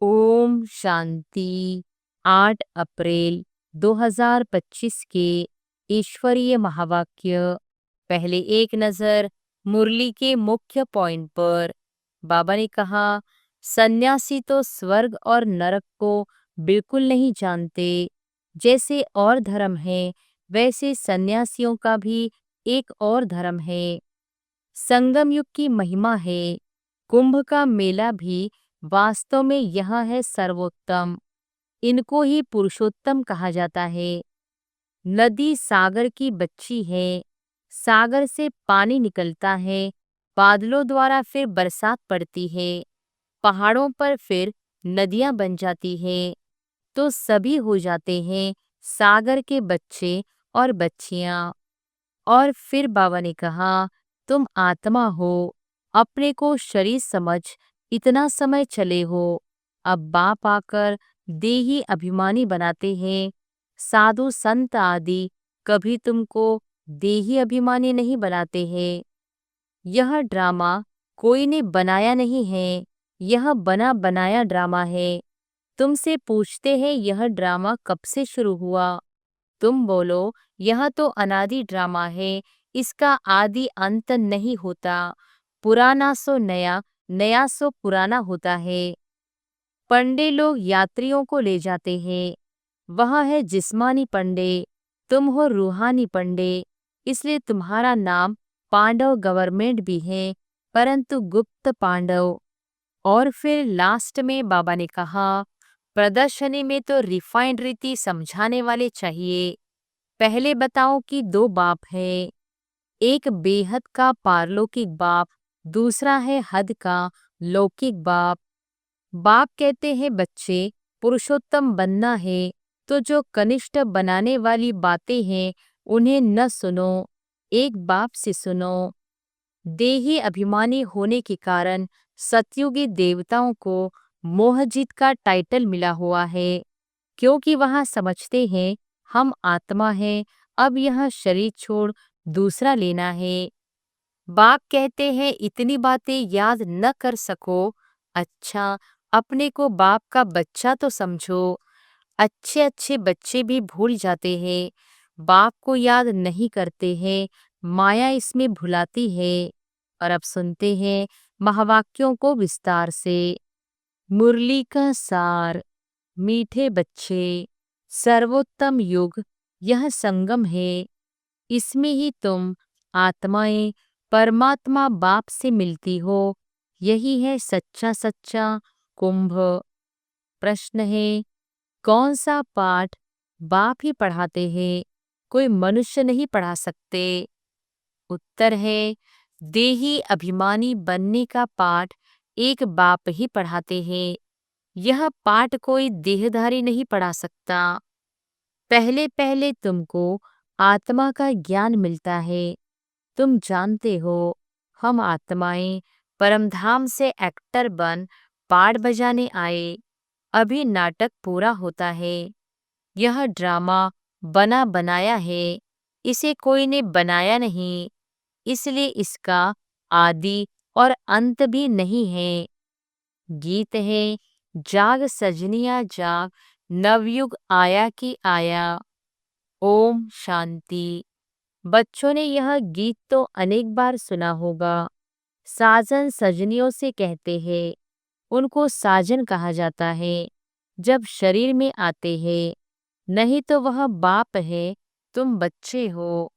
ओम शांति। 8 अप्रैल 2025 के ईश्वरीय महावाक्य। पहले एक नजर मुरली के मुख्य पॉइंट पर। बाबा ने कहा, सन्यासी तो स्वर्ग और नरक को बिल्कुल नहीं जानते। जैसे और धर्म है, वैसे सन्यासियों का भी एक और धर्म है। संगम युग की महिमा है। कुंभ का मेला भी वास्तव में यह है सर्वोत्तम। इनको ही पुरुषोत्तम कहा जाता है। नदी सागर की बच्ची है। सागर से पानी निकलता है, बादलों द्वारा फिर बरसात पड़ती है, पहाड़ों पर फिर नदियां बन जाती है, तो सभी हो जाते हैं सागर के बच्चे और बच्चियां। और फिर बाबा ने कहा, तुम आत्मा हो, अपने को शरीर समझ इतना समय चले हो। अब बाप आकर देही अभिमानी बनाते हैं। साधु संत आदि कभी तुमको देही अभिमानी नहीं बनाते हैं। यह ड्रामा कोई ने बनाया नहीं है, यह बना बनाया ड्रामा है। तुमसे पूछते हैं यह ड्रामा कब से शुरू हुआ। तुम बोलो, यह तो अनादि ड्रामा है, इसका आदि अंत नहीं होता। पुराना सो नया, नया सो पुराना होता है। पंडे लोग यात्रियों को ले जाते हैं। वह है जिस्मानी पंडे, तुम हो रूहानी पंडे। इसलिए तुम्हारा नाम पांडव गवर्नमेंट भी है, परंतु गुप्त पांडव। और फिर लास्ट में बाबा ने कहा, प्रदर्शनी में तो रिफाइंड रीति समझाने वाले चाहिए। पहले बताओ कि दो बाप है, एक बेहद का पारलौकिक बाप, दूसरा है हद का लौकिक बाप। बाप कहते हैं बच्चे, पुरुषोत्तम बनना है तो जो कनिष्ठ बनाने वाली बातें हैं उन्हें न सुनो, एक बाप से सुनो। देही अभिमानी होने के कारण सतयुगी देवताओं को मोहजीत का टाइटल मिला हुआ है, क्योंकि वहां समझते हैं हम आत्मा हैं, अब यह शरीर छोड़ दूसरा लेना है। बाप कहते हैं इतनी बातें याद न कर सको, अच्छा अपने को बाप का बच्चा तो समझो। अच्छे अच्छे बच्चे भी भूल जाते हैं, बाप को याद नहीं करते हैं, माया इसमें भुलाती है। और अब सुनते हैं महावाक्यों को विस्तार से। मुरली का सार। मीठे बच्चे, सर्वोत्तम युग यह संगम है। इसमें ही तुम आत्माएं परमात्मा बाप से मिलती हो। यही है सच्चा सच्चा कुंभ। प्रश्न है, कौन सा पाठ बाप ही पढ़ाते हैं, कोई मनुष्य नहीं पढ़ा सकते? उत्तर है, देही अभिमानी बनने का पाठ एक बाप ही पढ़ाते हैं। यह पाठ कोई देहधारी नहीं पढ़ा सकता। पहले पहले तुमको आत्मा का ज्ञान मिलता है। तुम जानते हो हम आत्माएं परमधाम से एक्टर बन पाठ बजाने आए। अभी नाटक पूरा होता है। यह ड्रामा बना बनाया है, इसे कोई ने बनाया नहीं, इसलिए इसका आदि और अंत भी नहीं है। गीत है, जाग सजनिया जाग, नवयुग आया कि आया। ओम शांति। बच्चों ने यह गीत तो अनेक बार सुना होगा। साजन सजनियों से कहते हैं, उनको साजन कहा जाता है जब शरीर में आते हैं, नहीं तो वह बाप है, तुम बच्चे हो।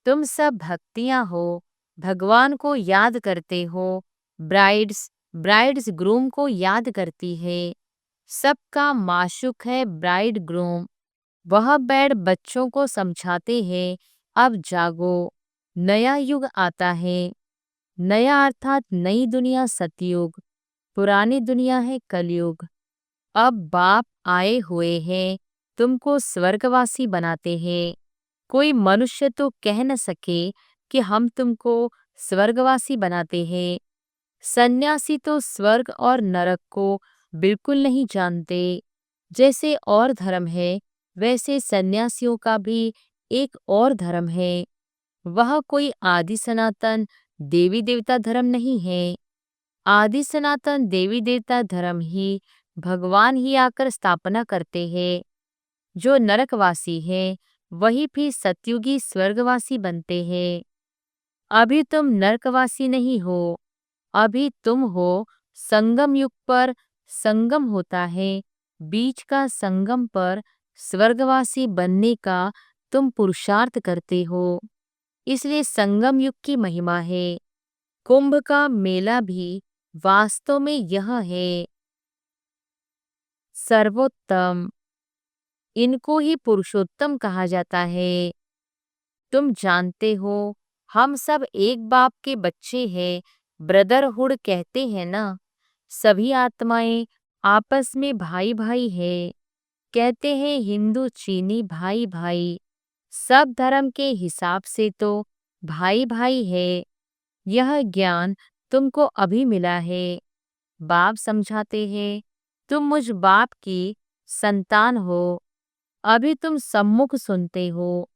तुम सब भक्तियां हो, भगवान को याद करते हो। ब्राइड्स ब्राइड्स ग्रूम को याद करती है। सबका माशूक है ब्राइड ग्रूम। वह बैठ बच्चों को समझाते हैं, अब जागो, नया युग आता है। नया अर्थात नई दुनिया सतयुग, पुरानी दुनिया है कलयुग। अब बाप आए हुए हैं, तुमको स्वर्गवासी बनाते हैं। कोई मनुष्य तो कह न सके कि हम तुमको स्वर्गवासी बनाते हैं। सन्यासी तो स्वर्ग और नरक को बिल्कुल नहीं जानते। जैसे और धर्म है, वैसे सन्यासियों का भी एक और धर्म है। वह कोई आदि सनातन देवी देवता धर्म नहीं है। आदि सनातन देवी देवता धर्म ही भगवान ही आकर स्थापना करते हैं। जो नरकवासी है वही फिर सतयुगी स्वर्गवासी बनते हैं। अभी तुम नरकवासी नहीं हो, अभी तुम हो संगम युग पर संगम होता है, बीच का संगम पर स्वर्गवासी बनने का तुम पुरुषार्थ करते हो। इसलिए संगम युग की महिमा है। कुंभ का मेला भी वास्तव में यह है। सर्वोत्तम, इनको ही पुरुषोत्तम कहा जाता है। तुम जानते हो हम सब एक बाप के बच्चे हैं, ब्रदरहुड कहते हैं ना। सभी आत्माएं आपस में भाई भाई है। कहते हैं हिंदू चीनी भाई भाई, सब धर्म के हिसाब से तो भाई भाई है। यह ज्ञान तुमको अभी मिला है। बाप समझाते हैं तुम मुझ बाप की संतान हो। अभी तुम सम्मुख सुनते हो।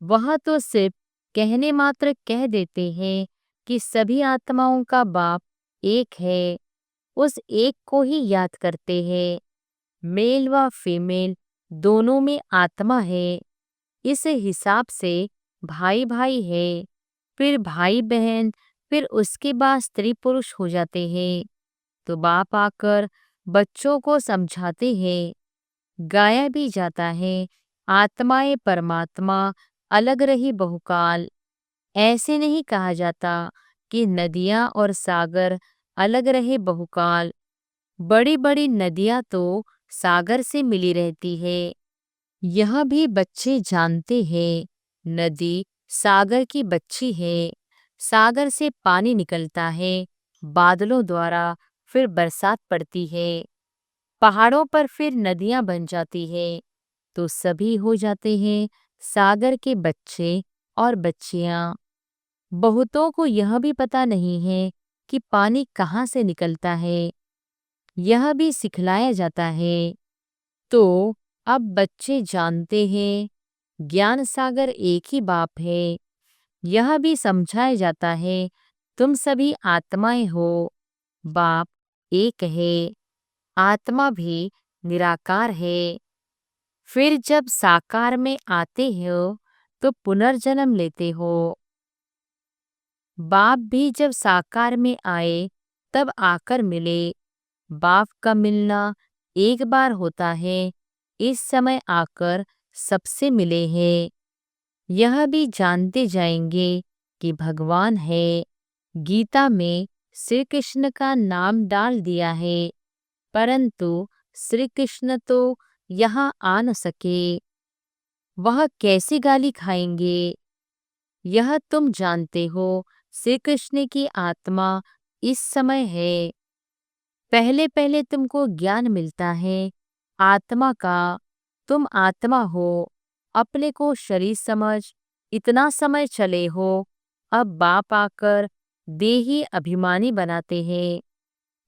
वह तो सिर्फ कहने मात्र कह देते हैं कि सभी आत्माओं का बाप एक है। उस एक को ही याद करते हैं। मेल व फीमेल दोनों में आत्मा है। इस हिसाब से भाई भाई है, फिर भाई बहन, फिर उसके बाद स्त्री पुरुष हो जाते हैं। तो बाप आकर बच्चों को समझाते हैं। गाया भी जाता है आत्माएं परमात्मा अलग रही बहुकाल। ऐसे नहीं कहा जाता कि नदियां और सागर अलग रहे बहुकाल। बड़ी बड़ी नदियां तो सागर से मिली रहती है। यह भी बच्चे जानते हैं नदी सागर की बच्ची है। सागर से पानी निकलता है बादलों द्वारा, फिर बरसात पड़ती है, पहाड़ों पर फिर नदियां बन जाती है। तो सभी हो जाते हैं सागर के बच्चे और बच्चियां। बहुतों को यह भी पता नहीं है कि पानी कहाँ से निकलता है। यह भी सिखलाया जाता है। तो अब बच्चे जानते हैं ज्ञान सागर एक ही बाप है। यह भी समझाया जाता है तुम सभी आत्माएं हो, बाप एक है। आत्मा भी निराकार है। फिर जब साकार में आते हो तो पुनर्जन्म लेते हो। बाप भी जब साकार में आए तब आकर मिले। बाप का मिलना एक बार होता है। इस समय आकर सबसे मिले हैं। यह भी जानते जाएंगे कि भगवान है। गीता में श्री कृष्ण का नाम डाल दिया है, परंतु श्री कृष्ण तो यहाँ आ न सके। वह कैसी गाली खाएंगे? यह तुम जानते हो श्री कृष्ण की आत्मा इस समय है। पहले पहले तुमको ज्ञान मिलता है आत्मा का। तुम आत्मा हो, अपने को शरीर समझ इतना समय चले हो। अब बाप आकर देही अभिमानी बनाते हैं।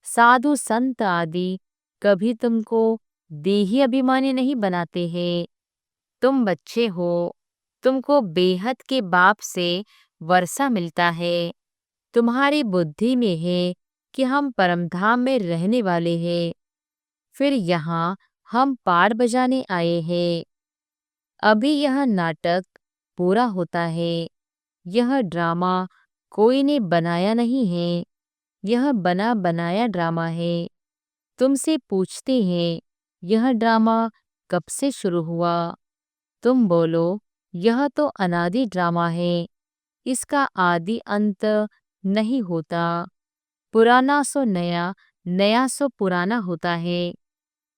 साधु संत आदि कभी तुमको देही अभिमानी नहीं बनाते हैं। तुम बच्चे हो, तुमको बेहद के बाप से वर्षा मिलता है। तुम्हारी बुद्धि में है कि हम परमधाम में रहने वाले हैं। फिर यहाँ हम पार बजाने आए हैं। अभी यह नाटक पूरा होता है। यह ड्रामा कोई ने बनाया नहीं है। यह बना बनाया ड्रामा है। तुमसे पूछते हैं यह ड्रामा कब से शुरू हुआ? तुम बोलो यह तो अनादि ड्रामा है। इसका आदि अंत नहीं होता। पुराना सो नया, नया सो पुराना होता है।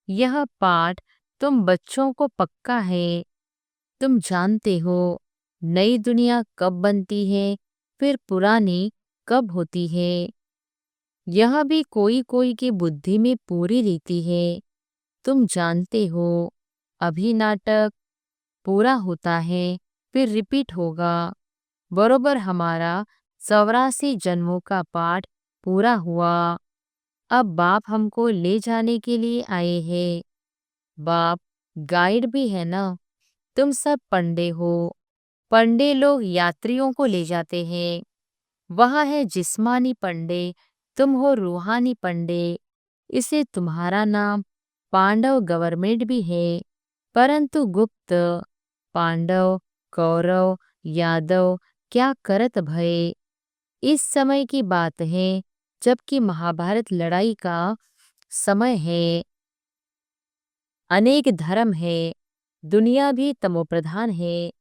यह पाठ तुम बच्चों को पक्का है। तुम जानते हो नई दुनिया कब बनती है, फिर पुरानी कब होती है। यह भी कोई कोई की बुद्धि में पूरी रहती है। तुम जानते हो अभी नाटक पूरा होता है, फिर रिपीट होगा। बरोबर हमारा 84 जन्मों का पाठ पूरा हुआ। अब बाप हमको ले जाने के लिए आए हैं। बाप गाइड भी है ना। तुम सब पंडे हो। पंडे लोग यात्रियों को ले जाते हैं। वह है जिस्मानी पंडे, तुम हो रूहानी पंडे। इसे तुम्हारा नाम पांडव गवर्नमेंट भी है, परंतु गुप्त। पांडव, कौरव, यादव क्या करत भये। इस समय की बात है जबकि महाभारत लड़ाई का समय है। अनेक धर्म है, दुनिया भी तमोप्रधान है।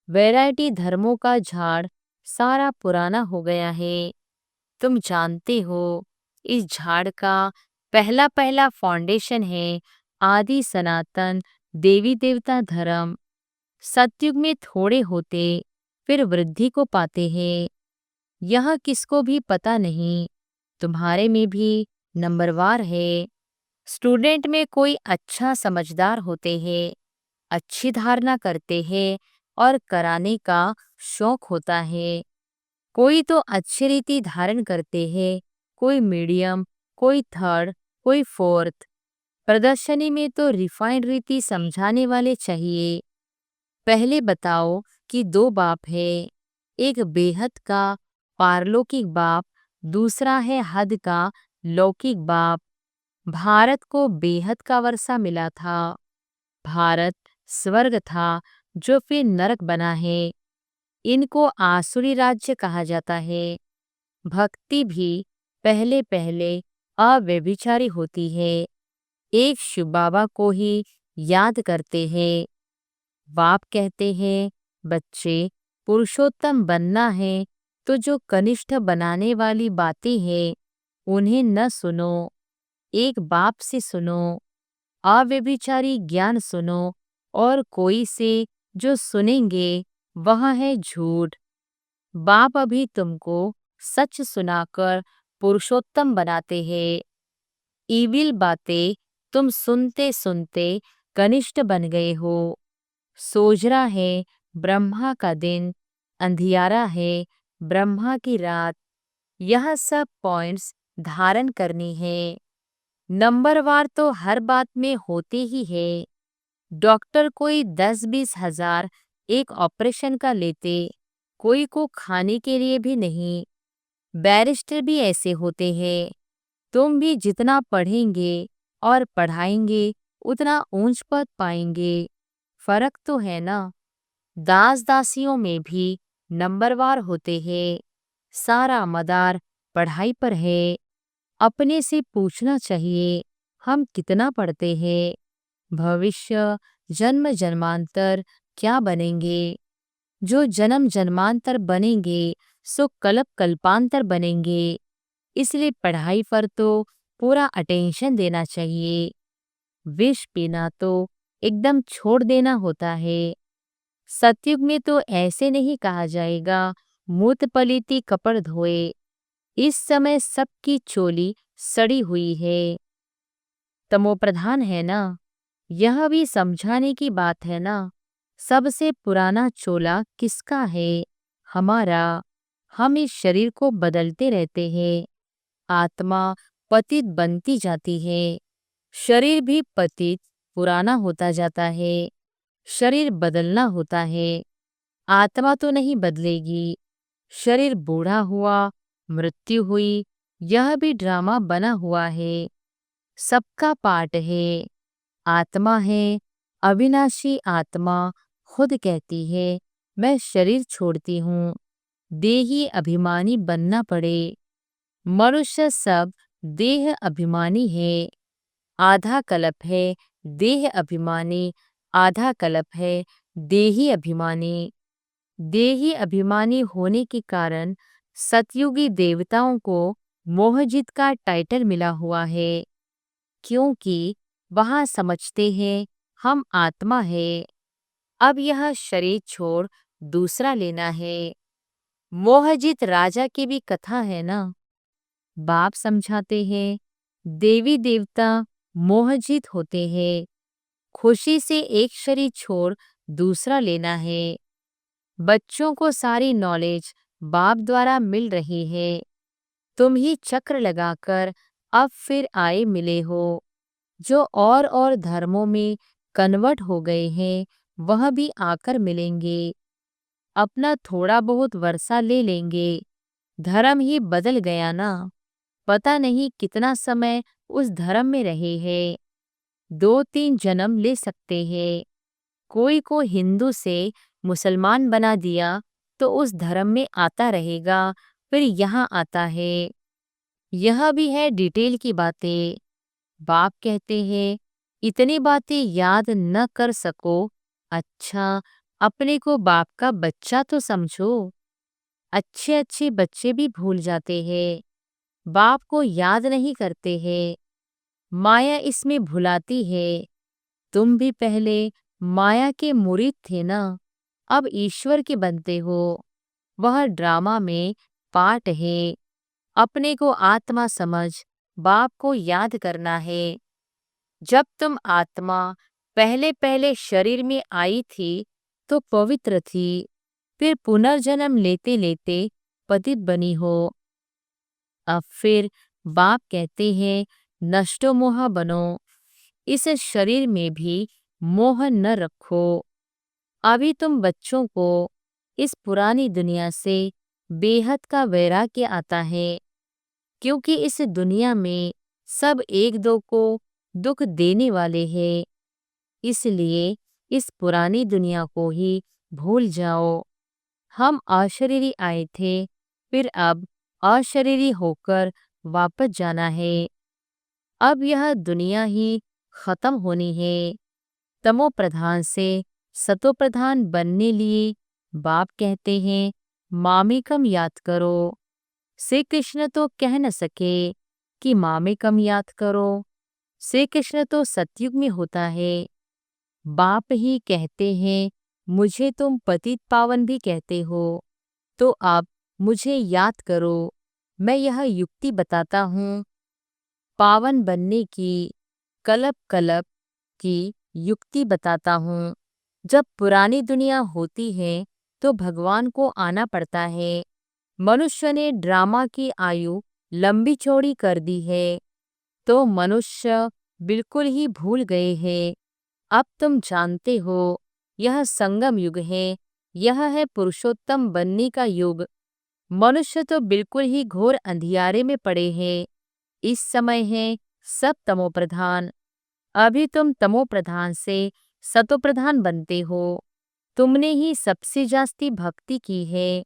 वैरायटी धर्मों का झाड़ सारा पुराना हो गया है। तुम जानते हो इस झाड़ का पहला पहला फाउंडेशन है आदि सनातन देवी देवता धर्म। सतयुग में थोड़े होते फिर वृद्धि को पाते हैं। यह किसको भी पता नहीं। तुम्हारे में भी नंबरवार है। स्टूडेंट में कोई अच्छा समझदार होते हैं, अच्छी धारणा करते हैं और कराने का शौक होता है। कोई तो अच्छी रीति धारण करते हैं, कोई मीडियम, कोई थर्ड, कोई फोर्थ। प्रदर्शनी में तो रिफाइंड रीति समझाने वाले चाहिए। पहले बताओ कि दो बाप है, एक बेहद का पारलौकिक बाप, दूसरा है हद का लौकिक बाप। भारत को बेहद का वर्षा मिला था। भारत स्वर्ग था जो फिर नरक बना है। इनको आसुरी राज्य कहा जाता है। भक्ति भी पहले पहले अव्यभिचारी होती है। एक शिव बाबा को ही याद करते हैं। बाप कहते हैं बच्चे पुरुषोत्तम बनना है तो जो कनिष्ठ बनाने वाली बातें हैं उन्हें न सुनो, एक बाप से सुनो। अव्यभिचारी ज्ञान सुनो और कोई से जो सुनेंगे वह है झूठ। बाप अभी तुमको सच सुनाकर पुरुषोत्तम बनाते हैं। ईविल बातें तुम सुनते सुनते कनिष्ठ बन गए हो। सोजरा है ब्रह्मा का दिन, अंधियारा है ब्रह्मा की रात। यह सब पॉइंट्स धारण करनी है। नंबरवार तो हर बात में होते ही है। डॉक्टर कोई 10-20 हजार एक ऑपरेशन का लेते, कोई को खाने के लिए भी नहीं। बैरिस्टर भी ऐसे होते हैं। तुम भी जितना पढ़ेंगे और पढ़ाएंगे उतना ऊंच पद पाएंगे। फर्क तो है ना। दास दासियों में भी नंबरवार होते हैं। सारा मदार पढ़ाई पर है। अपने से पूछना चाहिए हम कितना पढ़ते हैं। भविष्य जन्म जन्मांतर क्या बनेंगे। जो जन्म जन्मांतर बनेंगे सो कल्प कल्पांतर बनेंगे। इसलिए पढ़ाई पर तो पूरा अटेंशन देना चाहिए। विष पीना तो एकदम छोड़ देना होता है। सतयुग में तो ऐसे नहीं कहा जाएगा मूत पलीती कपड़ धोए। इस समय सबकी चोली सड़ी हुई है। तमोप्रधान है ना। यह भी समझाने की बात है ना। सबसे पुराना चोला किसका है? हमारा। हम इस शरीर को बदलते रहते हैं। आत्मा पतित बनती जाती है। शरीर भी पतित पुराना होता जाता है। शरीर बदलना होता है। आत्मा तो नहीं बदलेगी। शरीर बूढ़ा हुआ, मृत्यु हुई, यह भी ड्रामा बना हुआ है। सबका पार्ट है। आत्मा है, अविनाशी आत्मा खुद कहती है मैं शरीर छोड़ती हूँ। देही अभिमानी बनना पड़े। मनुष्य सब देह अभिमानी है। आधा कल्प है देह अभिमानी, आधा कल्प है देही अभिमानी। देही अभिमानी होने के कारण सतयुगी देवताओं को मोहजित का टाइटल मिला हुआ है, क्योंकि वहां समझते हैं हम आत्मा है। अब यह शरीर छोड़ दूसरा लेना है। मोहजित राजा की भी कथा है ना। बाप समझाते हैं देवी देवता मोहजित होते हैं। खुशी से एक शरीर छोड़ दूसरा लेना है। बच्चों को सारी नॉलेज बाप द्वारा मिल रही है। तुम ही चक्र लगाकर अब फिर आए मिले हो। जो और धर्मों में कन्वर्ट हो गए हैं वह भी आकर मिलेंगे। अपना थोड़ा बहुत वर्षा ले लेंगे। धर्म ही बदल गया ना। पता नहीं कितना समय उस धर्म में रहे हैं। 2-3 जन्म ले सकते हैं। कोई को हिंदू से मुसलमान बना दिया तो उस धर्म में आता रहेगा, फिर यहाँ आता है। यह भी है डिटेल की बातें। बाप कहते हैं, इतनी बातें याद न कर सको, अच्छा अपने को बाप का बच्चा तो समझो। अच्छे अच्छे बच्चे भी भूल जाते हैं, बाप को याद नहीं करते हैं। माया इसमें भुलाती है। तुम भी पहले माया के मुरीद थे ना, अब ईश्वर के बनते हो। वह ड्रामा में पार्ट है। अपने को आत्मा समझ बाप को याद करना है। जब तुम आत्मा पहले पहले शरीर में आई थी तो पवित्र थी, फिर पुनर्जन्म लेते लेते पतित बनी हो। अब फिर बाप कहते हैं, नष्टो मोह बनो। इस शरीर में भी मोह न रखो। अभी तुम बच्चों को इस पुरानी दुनिया से बेहद का वैराग्य आता है, क्योंकि इस दुनिया में सब एक दो को दुख देने वाले हैं। इसलिए इस पुरानी दुनिया को ही भूल जाओ। हम अशरीरी आए थे, फिर अब अशरीरी होकर वापस जाना है। अब यह दुनिया ही खत्म होनी है। तमो प्रधान से सतो प्रधान बनने लिए बाप कहते हैं, मामेकम याद करो। श्री कृष्ण तो कह न सके कि मामेकम याद करो। श्री कृष्ण तो सतयुग में होता है। बाप ही कहते हैं, मुझे तुम पतित पावन भी कहते हो, तो अब मुझे याद करो। मैं यह युक्ति बताता हूँ पावन बनने की, कल्प कल्प की युक्ति बताता हूँ। जब पुरानी दुनिया होती है तो भगवान को आना पड़ता है। मनुष्य ने ड्रामा की आयु लंबी चौड़ी कर दी है, तो मनुष्य बिल्कुल ही भूल गए हैं। अब तुम जानते हो, यह संगम युग है, यह है पुरुषोत्तम बनने का युग। मनुष्य तो बिल्कुल ही घोर अंधियारे में पड़े हैं। इस समय है सब तमोप्रधान। अभी तुम तमोप्रधान से सतोप्रधान बनते हो। तुमने ही सबसे जास्ती भक्ति की है।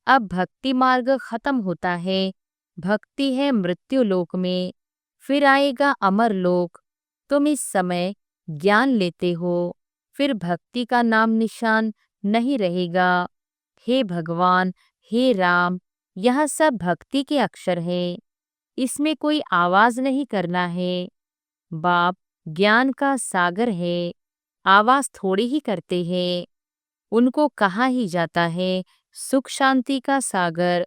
अब भक्ति मार्ग खत्म होता है। भक्ति है मृत्यु लोक में, फिर आएगा अमर लोक। तुम इस समय ज्ञान लेते हो, फिर भक्ति का नाम निशान नहीं रहेगा। हे भगवान, हे राम, यह सब भक्ति के अक्षर है। इसमें कोई आवाज नहीं करना है। बाप ज्ञान का सागर है, आवाज थोड़ी ही करते हैं। उनको कहा ही जाता है सुख शांति का सागर,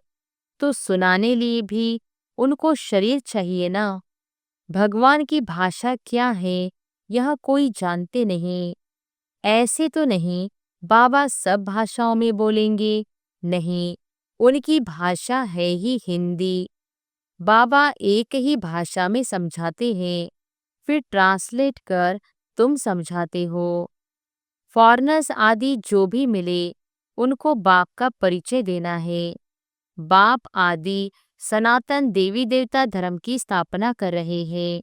तो सुनाने लिए भी उनको शरीर चाहिए ना। भगवान की भाषा क्या है यह कोई जानते नहीं। ऐसे तो नहीं बाबा सब भाषाओं में बोलेंगे, नहीं, उनकी भाषा है ही हिंदी। बाबा एक ही भाषा में समझाते हैं, फिर ट्रांसलेट कर तुम समझाते हो। फॉरेनर्स आदि जो भी मिले उनको बाप का परिचय देना है। बाप आदि सनातन देवी देवता धर्म की स्थापना कर रहे हैं,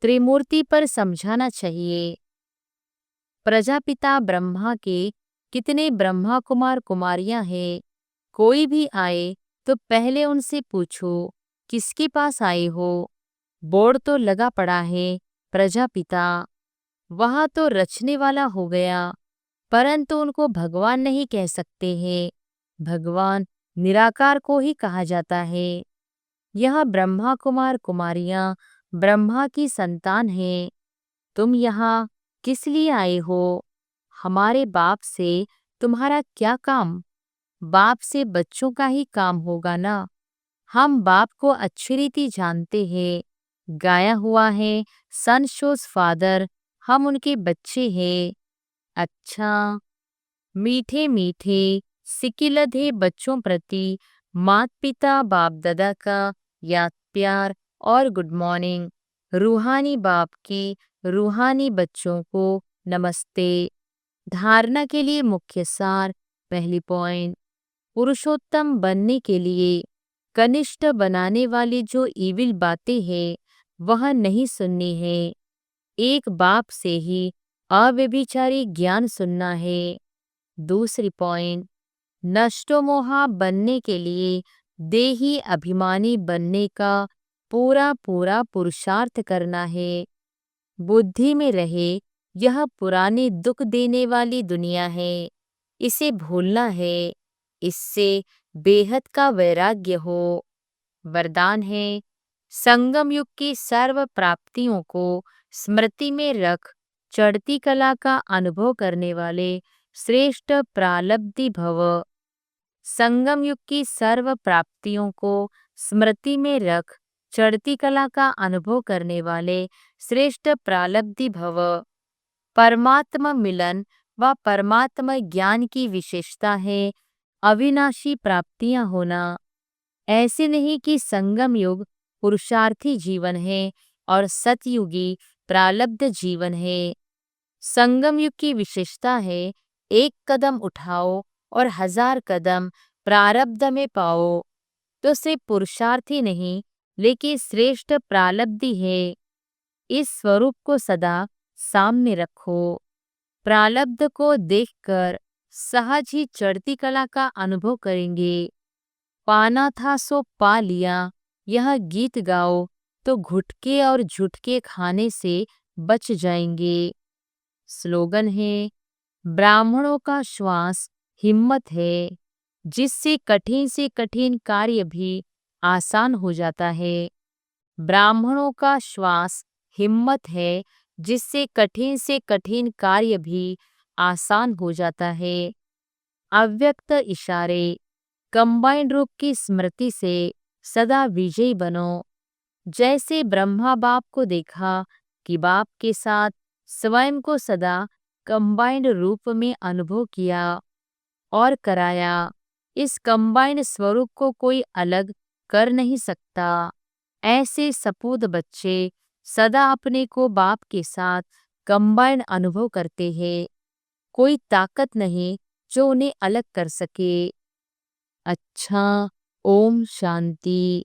त्रिमूर्ति पर समझाना चाहिए। प्रजापिता ब्रह्मा के कितने ब्रह्मा कुमार कुमारियां हैं। कोई भी आए तो पहले उनसे पूछो किसके पास आए हो। बोर्ड तो लगा पड़ा है प्रजापिता, वहां तो रचने वाला हो गया, परंतु उनको भगवान नहीं कह सकते हैं। भगवान निराकार को ही कहा जाता है। यह ब्रह्मा कुमार कुमारियां ब्रह्मा की संतान हैं। तुम यहाँ किस लिए आए हो? हमारे बाप से तुम्हारा क्या काम? बाप से बच्चों का ही काम होगा ना। हम बाप को अच्छी रीति जानते हैं। गाया हुआ है सन शोज फादर, हम उनके बच्चे हैं। अच्छा, मीठे मीठे सिकिलधे बच्चों प्रति माता पिता बाप दादा का याद प्यार और गुड मॉर्निंग। रूहानी बाप की रूहानी बच्चों को नमस्ते। धारणा के लिए मुख्य सार, पहली पॉइंट, पुरुषोत्तम बनने के लिए कनिष्ठ बनाने वाली जो ईविल बातें हैं वह नहीं सुननी है। एक बाप से ही अव्यभिचारी ज्ञान सुनना है। दूसरी पॉइंट, नष्टोमोहा बनने के लिए देही अभिमानी बनने का पूरा पूरा पुरुषार्थ करना है। बुद्धि में रहे यह पुरानी दुख देने वाली दुनिया है, इसे भूलना है। इससे बेहद का वैराग्य हो। वरदान है, संगम युग की सर्व प्राप्तियों को स्मृति में रख चढ़ती कला का अनुभव करने वाले श्रेष्ठ प्रालब्धि भव। संगम युग की सर्व प्राप्तियों को स्मृति में रख चढ़ती कला का अनुभव करने वाले श्रेष्ठ प्रालब्धि भव। परमात्मा मिलन व परमात्मा ज्ञान की विशेषता है अविनाशी प्राप्तियां होना। ऐसे नहीं कि संगम युग पुरुषार्थी जीवन है और सतयुगी प्रालब्ध जीवन है। संगम युग की विशेषता है एक कदम उठाओ और 1000 कदम प्रारब्ध में पाओ। तो सिर्फ पुरुषार्थी नहीं लेकिन श्रेष्ठ प्रालब्धि है। इस स्वरूप को सदा सामने रखो। प्रालब्ध को देखकर सहज ही चढ़ती कला का अनुभव करेंगे। पाना था सो पा लिया, यह गीत गाओ तो घुटके और झुटके खाने से बच जाएंगे। स्लोगन है, ब्राह्मणों का श्वास हिम्मत है, जिससे कठिन से कठिन कार्य भी आसान हो जाता है। ब्राह्मणों का श्वास हिम्मत है, जिससे कठिन से कठिन कार्य भी आसान हो जाता है। अव्यक्त इशारे, कंबाइंड रूप की स्मृति से सदा विजयी बनो। जैसे ब्रह्मा बाप को देखा कि बाप के साथ स्वयं को सदा कंबाइंड रूप में अनुभव किया और कराया। इस कंबाइंड स्वरूप को कोई अलग कर नहीं सकता। ऐसे सपूत बच्चे सदा अपने को बाप के साथ कंबाइंड अनुभव करते हैं। कोई ताकत नहीं जो उन्हें अलग कर सके। अच्छा, ओम शांति।